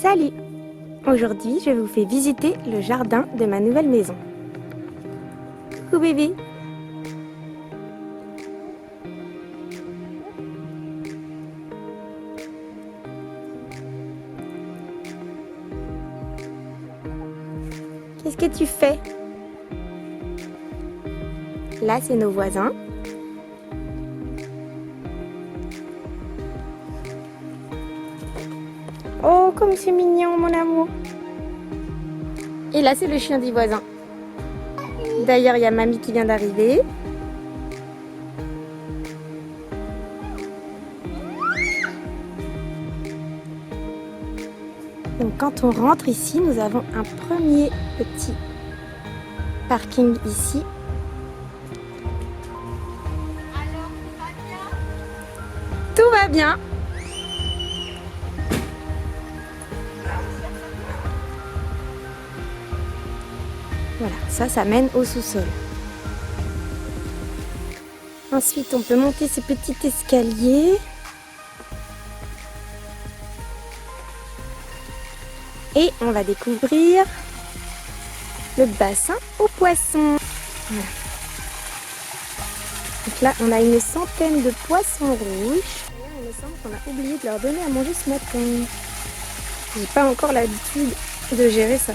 Salut! Aujourd'hui, je vous fais visiter le jardin de ma nouvelle maison. Coucou bébé! Qu'est-ce que tu fais? Là, c'est nos voisins. Oh, comme c'est mignon, mon amour! Et là, c'est le chien du voisin. D'ailleurs, il y a mamie qui vient d'arriver. Donc, quand on rentre ici, nous avons un premier petit parking ici. Tout va bien. Voilà, ça mène au sous-sol. Ensuite, on peut monter ce petit escalier. Et on va découvrir le bassin aux poissons. Voilà. Donc là, on a une centaine de poissons rouges. Il me semble qu'on a oublié de leur donner à manger ce matin. J'ai pas encore l'habitude de gérer ça.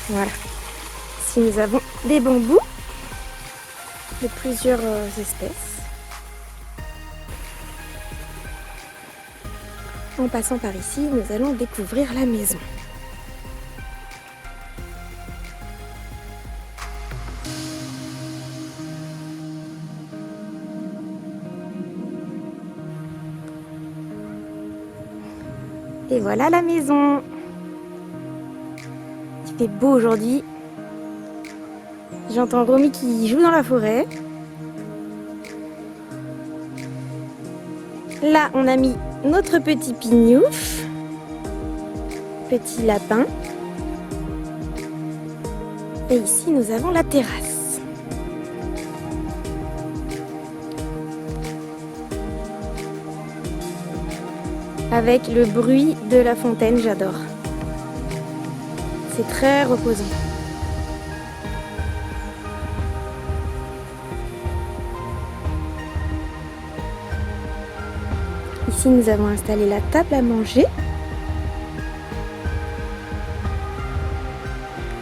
Voilà. Ici, nous avons des bambous de plusieurs espèces. En passant par ici, nous allons découvrir la maison. Et voilà la maison. Il fait beau aujourd'hui. J'entends Romy qui joue dans la forêt. Là, on a mis notre petit pignouf, petit lapin. Et ici, nous avons la terrasse. Avec le bruit de la fontaine, j'adore. C'est très reposant. Ici, nous avons installé la table à manger.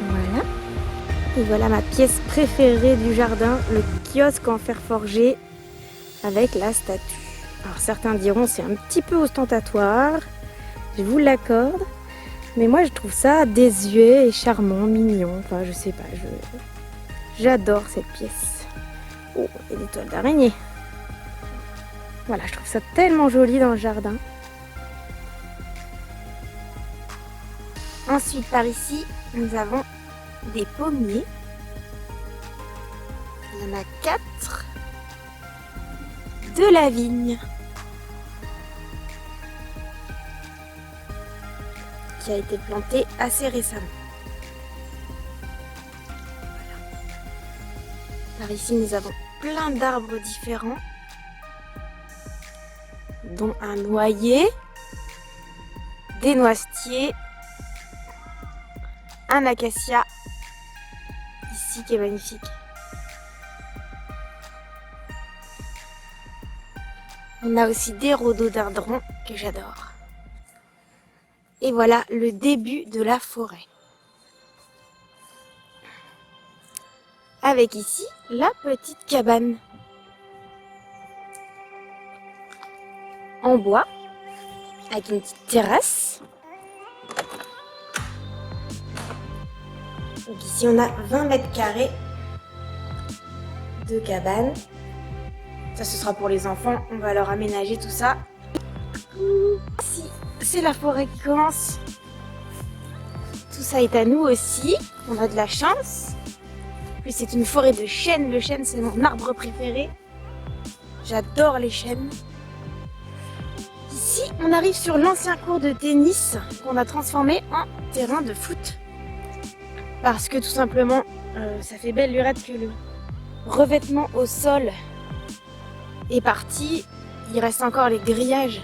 Voilà. Et voilà ma pièce préférée du jardin, le kiosque en fer forgé avec la statue. Alors certains diront c'est un petit peu ostentatoire, je vous l'accorde, mais moi je trouve ça désuet et charmant, mignon, enfin je sais pas, j'adore cette pièce. Oh, et des toiles d'araignée. Voilà, je trouve ça tellement joli dans le jardin. Ensuite, par ici, nous avons des pommiers. Il y en a 4. De la vigne. Qui a été plantée assez récemment. Voilà. Par ici, nous avons plein d'arbres différents, dont un noyer, des noisetiers, un acacia, ici qui est magnifique. On a aussi des rhododendrons que j'adore. Et voilà le début de la forêt. Avec ici la petite cabane. En bois, avec une petite terrasse. Donc ici on a 20 mètres carrés de cabane. Ça ce sera pour les enfants, on va leur aménager tout ça. Ici c'est la forêt qui commence. Tout ça est à nous aussi, on a de la chance. En plus c'est une forêt de chênes, le chêne c'est mon arbre préféré. J'adore les chênes. Ici, on arrive sur l'ancien court de tennis qu'on a transformé en terrain de foot. Parce que tout simplement, ça fait belle lurette que le revêtement au sol est parti. Il reste encore les grillages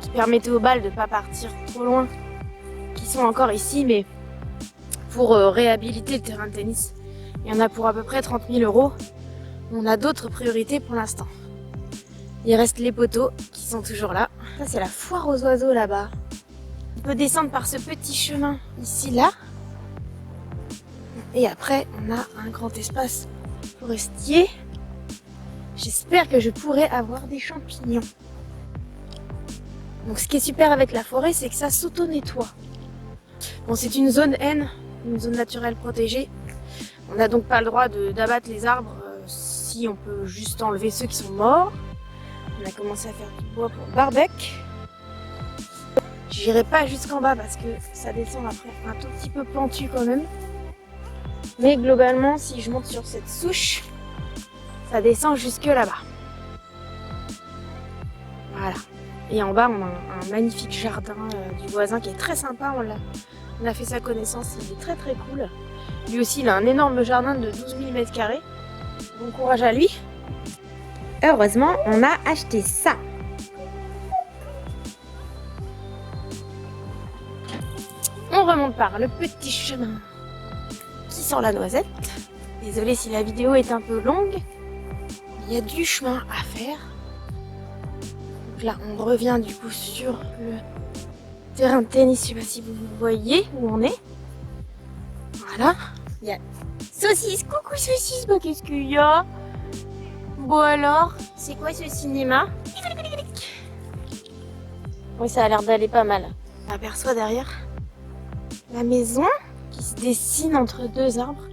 qui permettaient aux balles de ne pas partir trop loin, qui sont encore ici, mais pour réhabiliter le terrain de tennis, il y en a pour à peu près 30 000 €. On a d'autres priorités pour l'instant. Il reste les poteaux qui sont toujours là. Ça, c'est la foire aux oiseaux là-bas. On peut descendre par ce petit chemin ici, là. Et après, on a un grand espace forestier. J'espère que je pourrai avoir des champignons. Donc ce qui est super avec la forêt, c'est que ça s'auto-nettoie. Bon, c'est une zone N, une zone naturelle protégée. On n'a donc pas le droit d'abattre les arbres si on peut juste enlever ceux qui sont morts. On a commencé à faire du bois pour le barbecue. J'irai pas jusqu'en bas parce que ça descend après un tout petit peu pentu quand même. Mais globalement, si je monte sur cette souche, ça descend jusque là-bas. Voilà. Et en bas, on a un magnifique jardin du voisin qui est très sympa. On a fait sa connaissance, il est très très cool. Lui aussi, il a un énorme jardin de 12 000 m². Bon courage à lui. Heureusement, on a acheté ça. On remonte par le petit chemin qui sent la noisette. Désolée si la vidéo est un peu longue. Il y a du chemin à faire. Donc là, on revient du coup sur le terrain de tennis. Je sais pas si vous voyez où on est. Voilà. Il y a saucisse. Coucou saucisse. Bah, qu'est-ce qu'il y a? Bon alors, c'est quoi ce cinéma? Oui, ça a l'air d'aller pas mal. On aperçoit derrière la maison qui se dessine entre deux arbres.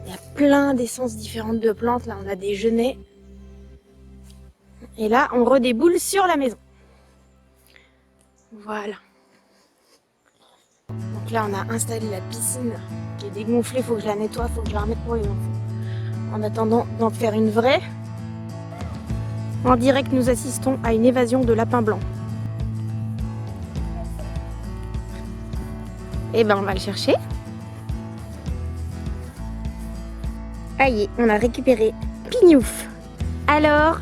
Il y a plein d'essences différentes de plantes. Là, on a des genêts. Et là, on redéboule sur la maison. Voilà. Donc là, on a installé la piscine qui est dégonflée. Il faut que je la nettoie, il faut que je la remette pour les enfants. En attendant d'en faire une vraie. En direct, nous assistons à une évasion de lapin blanc. Et ben, on va le chercher. Aïe, on a récupéré Pignouf. Alors,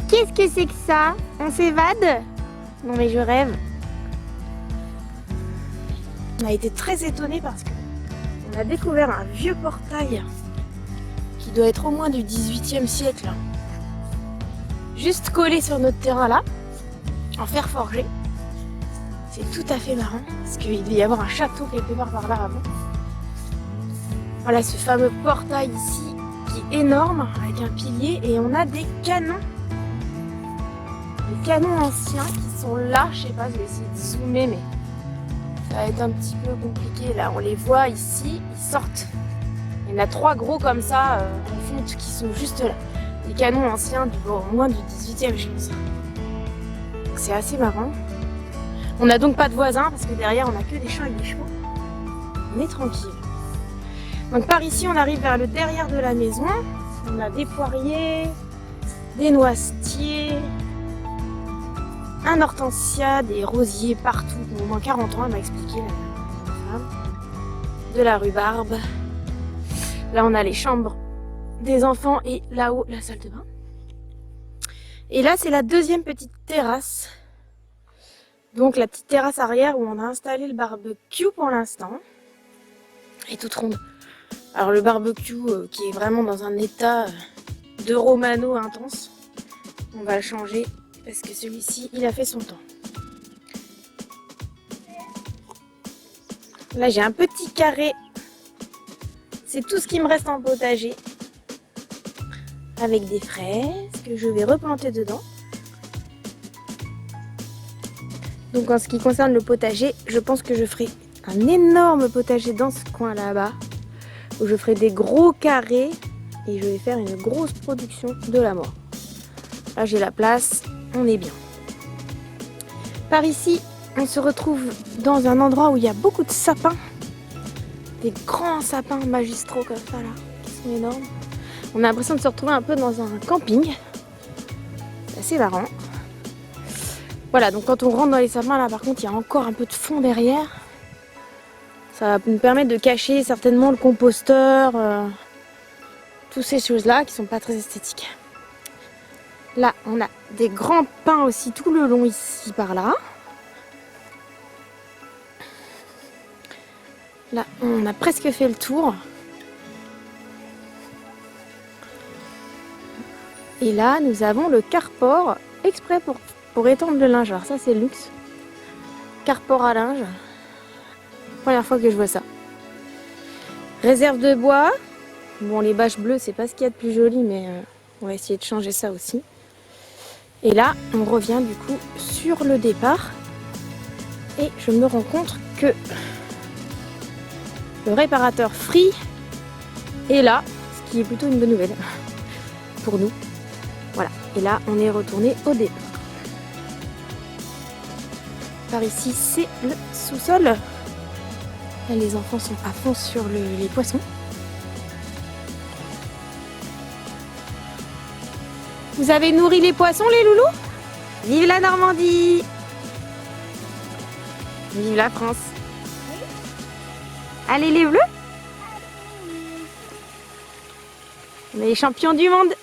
qu'est-ce que c'est que ça? On s'évade? Non mais je rêve. On a été très étonnés parce qu'on a découvert un vieux portail qui doit être au moins du 18e siècle. Juste collé sur notre terrain là, en fer forgé. C'est tout à fait marrant parce qu'il devait y avoir un château quelque part par là avant. Voilà ce fameux portail ici qui est énorme avec un pilier et on a des canons. Des canons anciens qui sont là. Je sais pas, je vais essayer de zoomer mais ça va être un petit peu compliqué. Là on les voit ici, ils sortent. Il y en a 3 gros comme ça en fonte qui sont juste là. Des canons anciens au moins du 18e je pense. C'est assez marrant. On n'a donc pas de voisins parce que derrière on a que des champs avec des chevaux. On est tranquille. Donc par ici on arrive vers le derrière de la maison. On a des poiriers, des noisetiers, un hortensia, des rosiers partout. Au moins 40 ans elle m'a expliqué la femme. De la rhubarbe. Là on a les chambres des enfants et là-haut la salle de bain. Et là c'est la deuxième petite terrasse. Donc la petite terrasse arrière où on a installé le barbecue pour l'instant. Elle est toute ronde. Alors le barbecue qui est vraiment dans un état de romano intense. On va le changer parce que celui-ci il a fait son temps. Là j'ai un petit carré. C'est tout ce qui me reste en potager. Avec des fraises que je vais replanter dedans. Donc en ce qui concerne le potager, je pense que je ferai un énorme potager dans ce coin là-bas. Où je ferai des gros carrés et je vais faire une grosse production de la mort. Là j'ai la place, on est bien. Par ici, on se retrouve dans un endroit où il y a beaucoup de sapins. Des grands sapins magistraux comme ça là, qui sont énormes. On a l'impression de se retrouver un peu dans un camping. C'est assez marrant. Voilà, donc quand on rentre dans les sapins, là par contre, il y a encore un peu de fond derrière. Ça va nous permettre de cacher certainement le composteur, toutes ces choses-là qui sont pas très esthétiques. Là, on a des grands pins aussi tout le long ici par là. Là, on a presque fait le tour. Et là, nous avons le carport exprès pour étendre le linge. Alors ça, c'est le luxe. Carport à linge. Première fois que je vois ça. Réserve de bois. Bon, les bâches bleues, c'est pas ce qu'il y a de plus joli, mais on va essayer de changer ça aussi. Et là, on revient du coup sur le départ. Et je me rends compte que le réparateur Free est là, ce qui est plutôt une bonne nouvelle pour nous. Voilà, et là, on est retourné au départ. Par ici, c'est le sous-sol. Là, les enfants sont à fond sur les poissons. Vous avez nourri les poissons, les loulous? Vive la Normandie! Vive la France! Allez les bleus! On est les champions du monde!